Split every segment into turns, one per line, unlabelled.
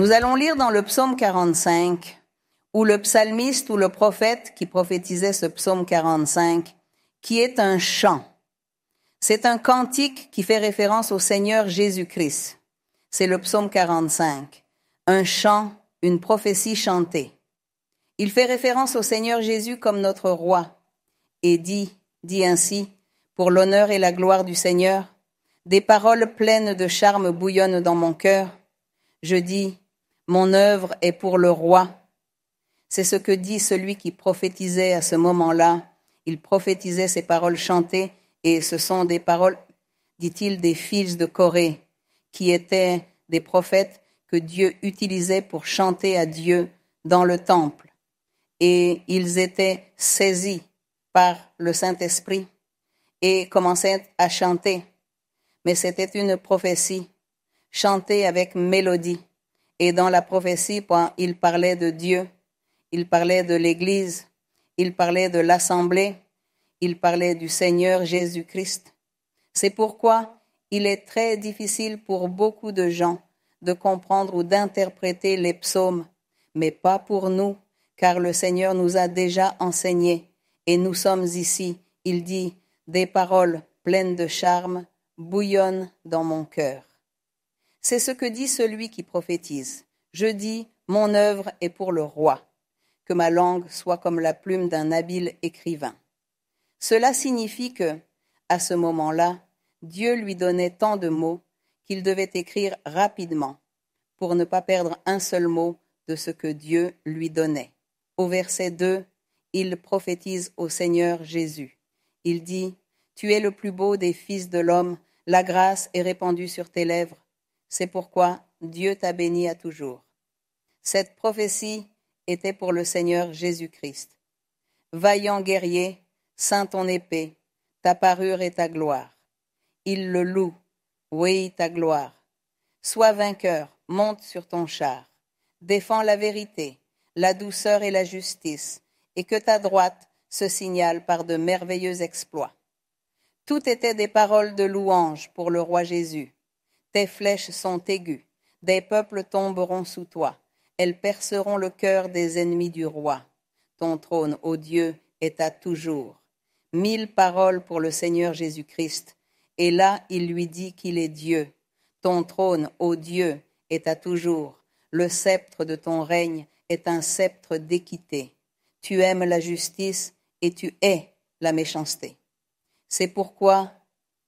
Nous allons lire dans le psaume 45, où le psalmiste ou le prophète qui prophétisait ce psaume 45, qui est un chant. C'est un cantique qui fait référence au Seigneur Jésus-Christ. C'est le psaume 45, un chant, une prophétie chantée. Il fait référence au Seigneur Jésus comme notre roi et dit ainsi, pour l'honneur et la gloire du Seigneur, des paroles pleines de charme bouillonnent dans mon cœur. Je dis, mon œuvre est pour le roi. C'est ce que dit celui qui prophétisait à ce moment-là. Il prophétisait ces paroles chantées et ce sont des paroles, dit-il, des fils de Corée, qui étaient des prophètes que Dieu utilisait pour chanter à Dieu dans le temple. Et ils étaient saisis par le Saint-Esprit et commençaient à chanter. Mais c'était une prophétie, chantée avec mélodie. Et dans la prophétie, il parlait de Dieu, il parlait de l'Église, il parlait de l'Assemblée, il parlait du Seigneur Jésus-Christ. C'est pourquoi il est très difficile pour beaucoup de gens de comprendre ou d'interpréter les psaumes, mais pas pour nous, car le Seigneur nous a déjà enseigné et nous sommes ici. Il dit, des paroles pleines de charme bouillonnent dans mon cœur. C'est ce que dit celui qui prophétise. Je dis, mon œuvre est pour le roi, que ma langue soit comme la plume d'un habile écrivain. Cela signifie que, à ce moment-là, Dieu lui donnait tant de mots qu'il devait écrire rapidement pour ne pas perdre un seul mot de ce que Dieu lui donnait. Au verset 2, il prophétise au Seigneur Jésus. Il dit, « Tu es le plus beau des fils de l'homme, la grâce est répandue sur tes lèvres. C'est pourquoi Dieu t'a béni à toujours. » Cette prophétie était pour le Seigneur Jésus-Christ. Vaillant guerrier, ceins ton épée, ta parure et ta gloire. Il le loue, oui, ta gloire. Sois vainqueur, monte sur ton char. Défends la vérité, la douceur et la justice, et que ta droite se signale par de merveilleux exploits. Tout était des paroles de louange pour le roi Jésus. Tes flèches sont aiguës, des peuples tomberont sous toi. Elles perceront le cœur des ennemis du roi. Ton trône, ô Dieu, est à toujours. 1000 paroles pour le Seigneur Jésus-Christ. Et là, il lui dit qu'il est Dieu. Ton trône, ô Dieu, est à toujours. Le sceptre de ton règne est un sceptre d'équité. Tu aimes la justice et tu hais la méchanceté. C'est pourquoi,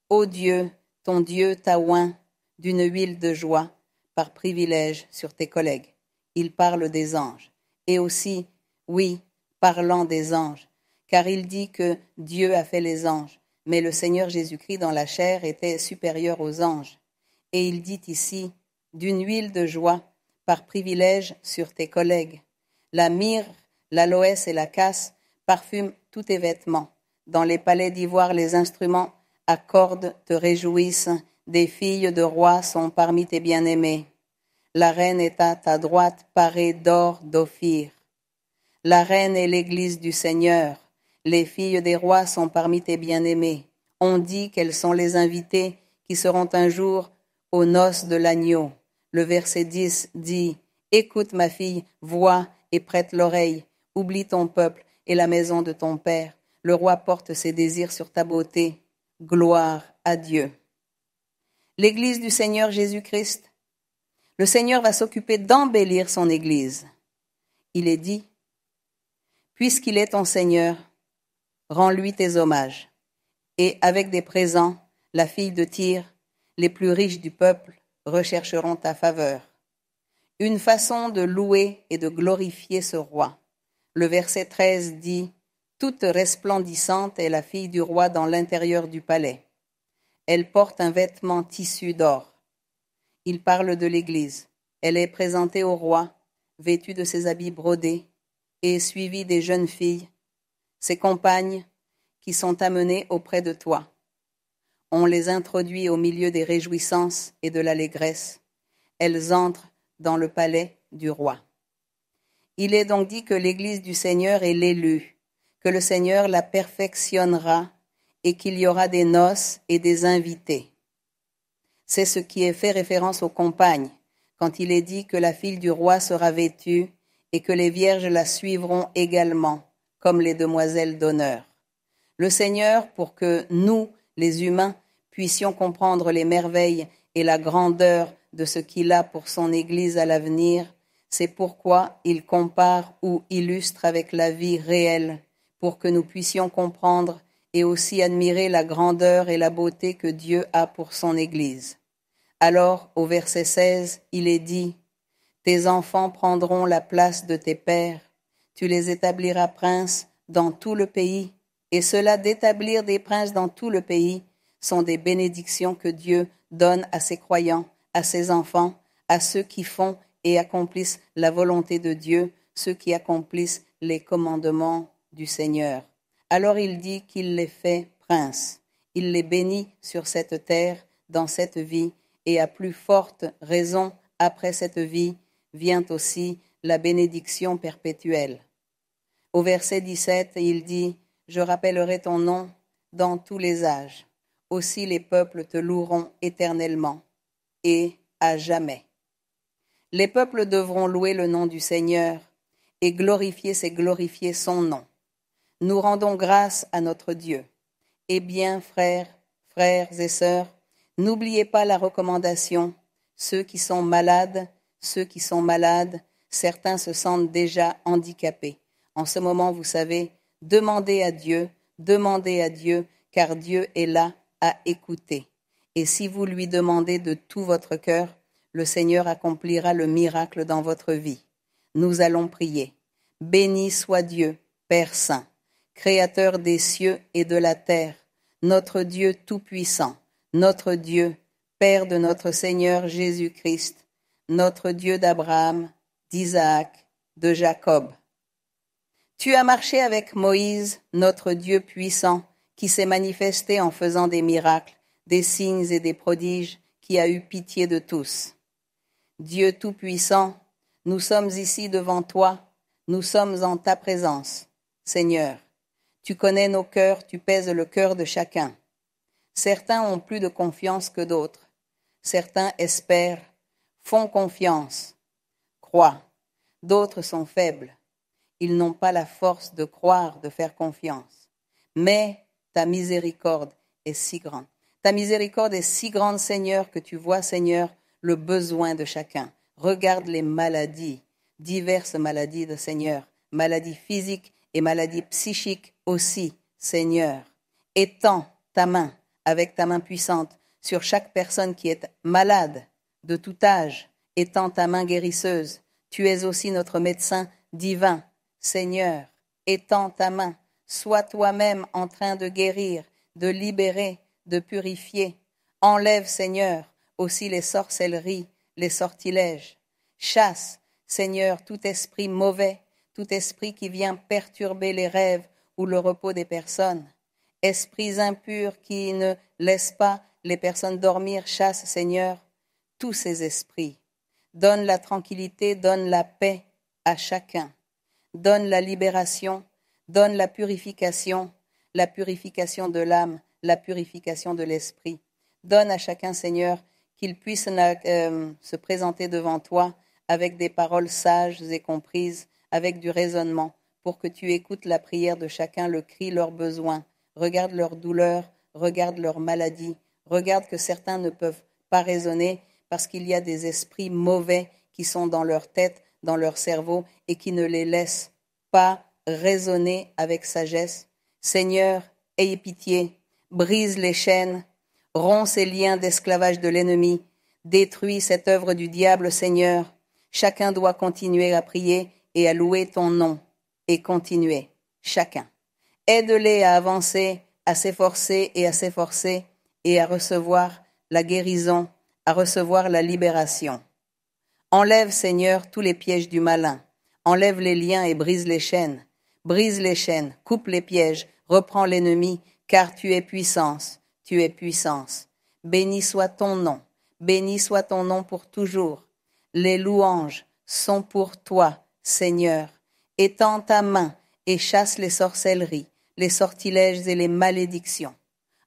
ô Dieu, ton Dieu t'a oint d'une huile de joie par privilège sur tes collègues. Il parle des anges. Et aussi, oui, parlant des anges, car il dit que Dieu a fait les anges, mais le Seigneur Jésus-Christ dans la chair était supérieur aux anges. Et il dit ici, d'une huile de joie par privilège sur tes collègues. La myrrhe, l'aloès et la casse parfument tous tes vêtements. Dans les palais d'ivoire, les instruments à cordes te réjouissent. Des filles de rois sont parmi tes bien-aimés. La reine est à ta droite parée d'or d'Ophir. La reine est l'église du Seigneur. Les filles des rois sont parmi tes bien-aimés. On dit qu'elles sont les invitées qui seront un jour aux noces de l'agneau. Le verset 10 dit, « Écoute ma fille, vois et prête l'oreille. Oublie ton peuple et la maison de ton père. Le roi porte ses désirs sur ta beauté. Gloire à Dieu. » L'église du Seigneur Jésus-Christ, le Seigneur va s'occuper d'embellir son église. Il est dit, « Puisqu'il est ton Seigneur, rends-lui tes hommages. » Et avec des présents, la fille de Tyr, les plus riches du peuple, rechercheront ta faveur. Une façon de louer et de glorifier ce roi. Le verset 13 dit, « Toute resplendissante est la fille du roi dans l'intérieur du palais. Elle porte un vêtement tissu d'or. » Il parle de l'Église. Elle est présentée au roi, vêtue de ses habits brodés, et suivie des jeunes filles, ses compagnes, qui sont amenées auprès de toi. On les introduit au milieu des réjouissances et de l'allégresse. Elles entrent dans le palais du roi. Il est donc dit que l'Église du Seigneur est l'élue, que le Seigneur la perfectionnera et qu'il y aura des noces et des invités. C'est ce qui est fait référence aux compagnes. quand il est dit que la fille du roi sera vêtue et que les vierges la suivront également, comme les demoiselles d'honneur. Le Seigneur, pour que nous, les humains, puissions comprendre les merveilles et la grandeur de ce qu'il a pour son Église à l'avenir, c'est pourquoi il compare ou illustre avec la vie réelle, pour que nous puissions comprendre et aussi admirer la grandeur et la beauté que Dieu a pour son Église. Alors, au verset 16, il est dit, « Tes enfants prendront la place de tes pères, tu les établiras princes dans tout le pays, et cela d'établir des princes dans tout le pays sont des bénédictions que Dieu donne à ses croyants, à ses enfants, à ceux qui font et accomplissent la volonté de Dieu, ceux qui accomplissent les commandements du Seigneur. » Alors il dit qu'il les fait princes. Il les bénit sur cette terre, dans cette vie, et à plus forte raison, après cette vie, vient aussi la bénédiction perpétuelle. Au verset 17, il dit, « Je rappellerai ton nom dans tous les âges. Aussi les peuples te loueront éternellement et à jamais. » Les peuples devront louer le nom du Seigneur et glorifier, c'est glorifier son nom. Nous rendons grâce à notre Dieu. Eh bien, frères et sœurs, n'oubliez pas la recommandation. Ceux qui sont malades, certains se sentent déjà handicapés. En ce moment, vous savez, demandez à Dieu, car Dieu est là à écouter. Et si vous lui demandez de tout votre cœur, le Seigneur accomplira le miracle dans votre vie. Nous allons prier. Béni soit Dieu, Père Saint, Créateur des cieux et de la terre, notre Dieu tout-puissant, notre Dieu, Père de notre Seigneur Jésus-Christ, notre Dieu d'Abraham, d'Isaac, de Jacob. Tu as marché avec Moïse, notre Dieu puissant, qui s'est manifesté en faisant des miracles, des signes et des prodiges, qui a eu pitié de tous. Dieu tout-puissant, nous sommes ici devant toi, nous sommes en ta présence. Seigneur, tu connais nos cœurs, tu pèses le cœur de chacun. Certains ont plus de confiance que d'autres. Certains espèrent, font confiance, croient. D'autres sont faibles. Ils n'ont pas la force de croire, de faire confiance. Mais ta miséricorde est si grande. Ta miséricorde est si grande, Seigneur, que tu vois, Seigneur, le besoin de chacun. Regarde les maladies, diverses maladies de Seigneur, maladies physiques et maladies psychiques aussi, Seigneur. Étends ta main, avec ta main puissante, sur chaque personne qui est malade, de tout âge. Étends ta main guérisseuse. Tu es aussi notre médecin divin. Seigneur, étends ta main. Sois toi-même en train de guérir, de libérer, de purifier. Enlève, Seigneur, aussi les sorcelleries, les sortilèges. Chasse, Seigneur, tout esprit mauvais, tout esprit qui vient perturber les rêves ou le repos des personnes. Esprits impurs qui ne laissent pas les personnes dormir, chasse, Seigneur, tous ces esprits. Donne la tranquillité, donne la paix à chacun. Donne la libération, donne la purification de l'âme, la purification de l'esprit. Donne à chacun, Seigneur, qu'il puisse se présenter devant toi avec des paroles sages et comprises, avec du raisonnement, pour que tu écoutes la prière de chacun, le cri, leurs besoins. Regarde leurs douleurs, regarde leurs maladies, regarde que certains ne peuvent pas raisonner parce qu'il y a des esprits mauvais qui sont dans leur tête, dans leur cerveau, et qui ne les laissent pas raisonner avec sagesse. Seigneur, aie pitié, brise les chaînes, romps ces liens d'esclavage de l'ennemi, détruis cette œuvre du diable, Seigneur. Chacun doit continuer à prier et à louer ton nom, et continuer, chacun. Aide-les à avancer, à s'efforcer et à recevoir la guérison, à recevoir la libération. Enlève, Seigneur, tous les pièges du malin. Enlève les liens et brise les chaînes. Brise les chaînes, coupe les pièges, reprends l'ennemi, car tu es puissance, tu es puissance. Béni soit ton nom pour toujours. Les louanges sont pour toi, Seigneur. Étends ta main et chasse les sorcelleries, les sortilèges et les malédictions.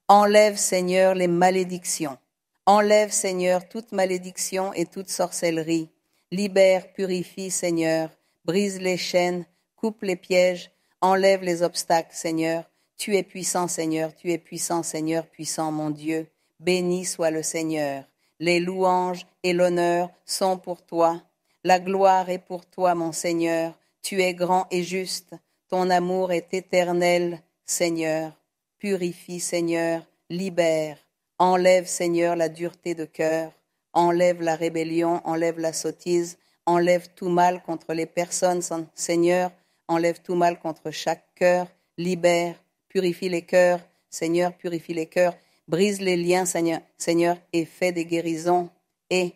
Enlève, Seigneur, les malédictions. Enlève, Seigneur, toute malédiction et toute sorcellerie. Libère, purifie, Seigneur. Brise les chaînes, coupe les pièges, enlève les obstacles, Seigneur. Tu es puissant, Seigneur, tu es puissant, Seigneur, puissant, mon Dieu. Béni soit le Seigneur. Les louanges et l'honneur sont pour toi. La gloire est pour toi, mon Seigneur. Tu es grand et juste. Ton amour est éternel, Seigneur. Purifie, Seigneur, libère. Enlève, Seigneur, la dureté de cœur. Enlève la rébellion, enlève la sottise. Enlève tout mal contre les personnes, Seigneur. Enlève tout mal contre chaque cœur. Libère, purifie les cœurs. Seigneur, purifie les cœurs. Brise les liens, Seigneur, et fais des guérisons. Et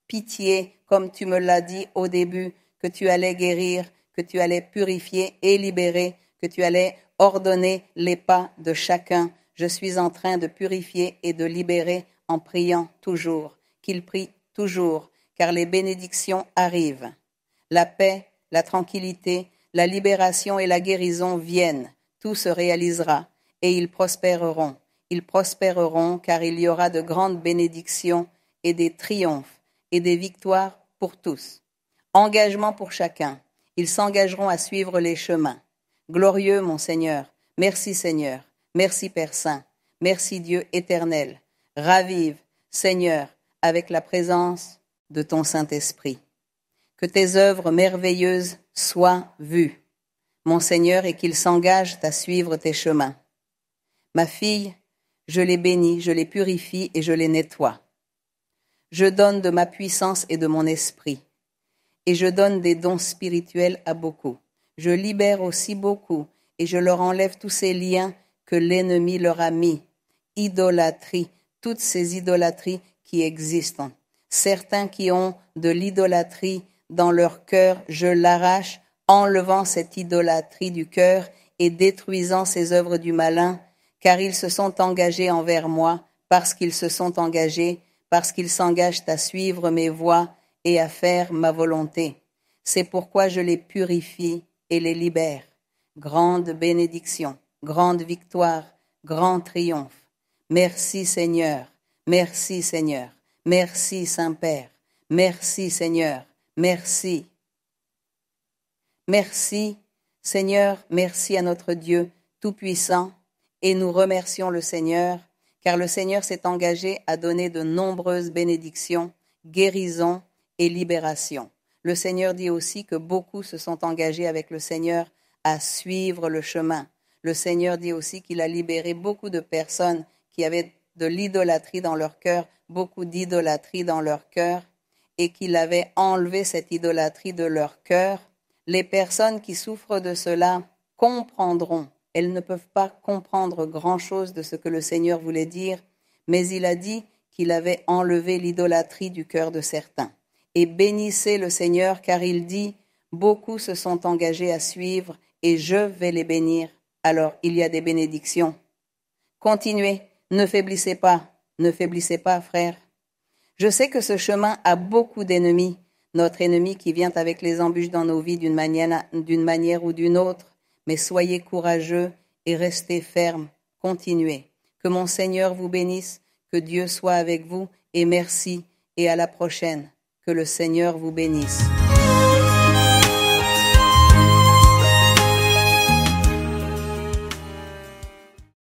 pitié, comme tu me l'as dit au début, que tu allais guérir, que tu allais purifier et libérer, que tu allais ordonner les pas de chacun. Je suis en train de purifier et de libérer en priant toujours, qu'il prie toujours, car les bénédictions arrivent. La paix, la tranquillité, la libération et la guérison viennent. Tout se réalisera et ils prospéreront. Ils prospéreront car il y aura de grandes bénédictions et des triomphes et des victoires pour tous. Engagement pour chacun. Ils s'engageront à suivre les chemins. Glorieux, mon Seigneur. Merci, Seigneur. Merci, Père Saint. Merci, Dieu éternel. Ravive, Seigneur, avec la présence de ton Saint-Esprit. Que tes œuvres merveilleuses soient vues, mon Seigneur, et qu'ils s'engagent à suivre tes chemins. Ma fille, je les bénis, je les purifie et je les nettoie. Je donne de ma puissance et de mon esprit, et je donne des dons spirituels à beaucoup. Je libère aussi beaucoup, et je leur enlève tous ces liens que l'ennemi leur a mis. Idolâtrie, toutes ces idolâtries qui existent. Certains qui ont de l'idolâtrie dans leur cœur, je l'arrache, enlevant cette idolâtrie du cœur et détruisant ces œuvres du malin, car ils se sont engagés envers moi, parce qu'ils se sont engagés, parce qu'ils s'engagent à suivre mes voies et à faire ma volonté. C'est pourquoi je les purifie et les libère. Grande bénédiction, grande victoire, grand triomphe. Merci Seigneur, merci Seigneur, merci Saint-Père, merci Seigneur, merci. Merci Seigneur, merci à notre Dieu Tout-Puissant, et nous remercions le Seigneur, car le Seigneur s'est engagé à donner de nombreuses bénédictions, guérisons et libérations. Le Seigneur dit aussi que beaucoup se sont engagés avec le Seigneur à suivre le chemin. Le Seigneur dit aussi qu'il a libéré beaucoup de personnes qui avaient de l'idolâtrie dans leur cœur, beaucoup d'idolâtrie dans leur cœur, et qu'il avait enlevé cette idolâtrie de leur cœur. Les personnes qui souffrent de cela comprendront. Elles ne peuvent pas comprendre grand-chose de ce que le Seigneur voulait dire, mais il a dit qu'il avait enlevé l'idolâtrie du cœur de certains. Et bénissez le Seigneur, car il dit, beaucoup se sont engagés à suivre, et je vais les bénir. Alors il y a des bénédictions. Continuez, ne faiblissez pas, frères. Je sais que ce chemin a beaucoup d'ennemis, notre ennemi qui vient avec les embûches dans nos vies d'une manière ou d'une autre, mais soyez courageux et restez fermes, continuez. Que mon Seigneur vous bénisse, que Dieu soit avec vous, et merci, et à la prochaine. Que le Seigneur vous bénisse.